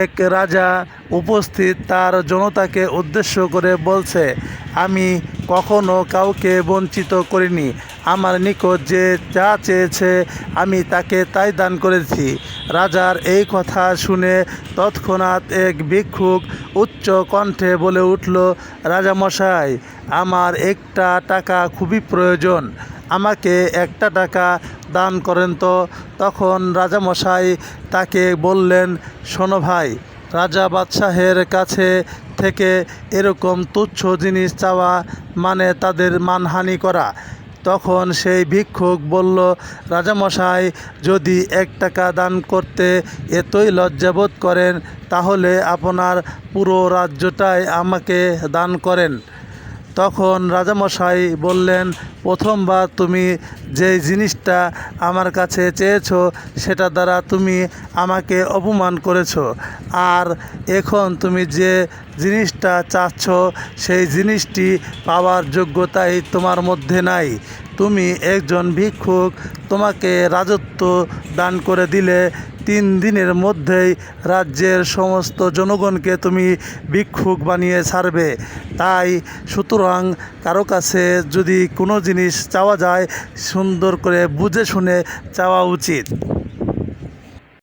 এক রাজা উপস্থিত তার জনতাকে উদ্দেশ্য করে বলছে, আমি কখনো কাউকে বঞ্চিত করিনি। আমার নিকট যে যা চেয়েছে আমি তাকে তাই দান করেছি। রাজার এই কথা শুনে তৎক্ষণাৎ এক ভিক্ষুক উচ্চ কণ্ঠে বলে উঠল, রাজামশাই, আমার একটা টাকা খুবই প্রয়োজন, আমাকে একটা টাকা দান করেন তো। তখন রাজামশাই তাকে বললেন, শোনো ভাই, রাজা বাদশাহের কাছে থেকে এরকম তুচ্ছ জিনিস চাওয়া মানে তাদের মানহানি করা। তখন সেই ভিক্ষুক বলল, রাজামশাই, যদি 1 টাকা দান করতে এতই লজ্জাবোধ করেন তাহলে আপনার পুরো রাজ্যটাই আমাকে দান করেন। তখন রাজামশাই বললেন, প্রথমবার তুমি যে জিনিসটা আমার কাছে চেয়েছো সেটা দ্বারা তুমি আমাকে অপমান করেছো, আর এখন তুমি যে জিনিসটা চাচ্ছ সেই জিনিসটি পাওয়ার যোগ্যতাই তোমার মধ্যে নাই। তুমি একজন ভিক্ষুক, তোমাকে রাজত্ব দান করে দিলে 3 দিনের মধ্যেই রাজ্যের সমস্ত জনগণকে তুমি ভিক্ষুক বানিয়ে ছাড়বে। তাই সুতরাং কারো কাছে যদি কোনো জিনিস চাওয়া যায় সুন্দর করে বুঝে শুনে চাওয়া উচিত।